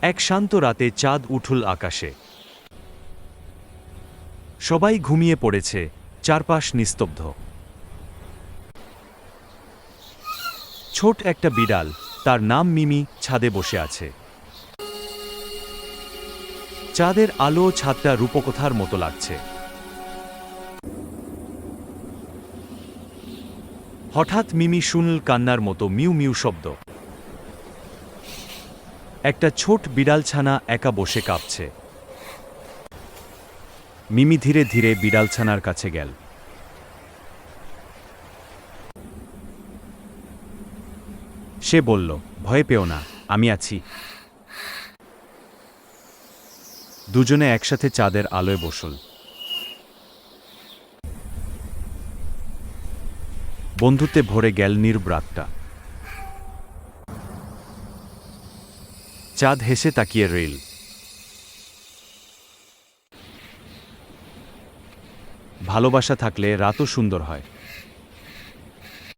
এক শান্ত রাতে চাঁদ উঠল আকাশে। সবাই ঘুমিয়ে পড়েছে, চারপাশ নিস্তব্ধ। ছোট একটা বিড়াল, তার নাম মিমি, ছাদে বসে আছে। চাঁদের আলো ছাদটা রূপকথার মতো লাগছে। হঠাৎ মিমি শুনল কান্নার মতো মিউ মিউ শব্দ। একটা ছোট বিড়ালছানা একা বসে কাঁপছে। মিমি ধীরে ধীরে বিড়ালছানার কাছে গেল। সে বলল, ভয় পেও না, আমি আছি। দুজনে একসাথে চাঁদের আলোয় বসল। বন্ধুত্বে ভরে গেল নীরব রাতটা। চাঁদ হেসে তাকিয়ে রইল। ভালোবাসা থাকলে রাতও সুন্দর হয়।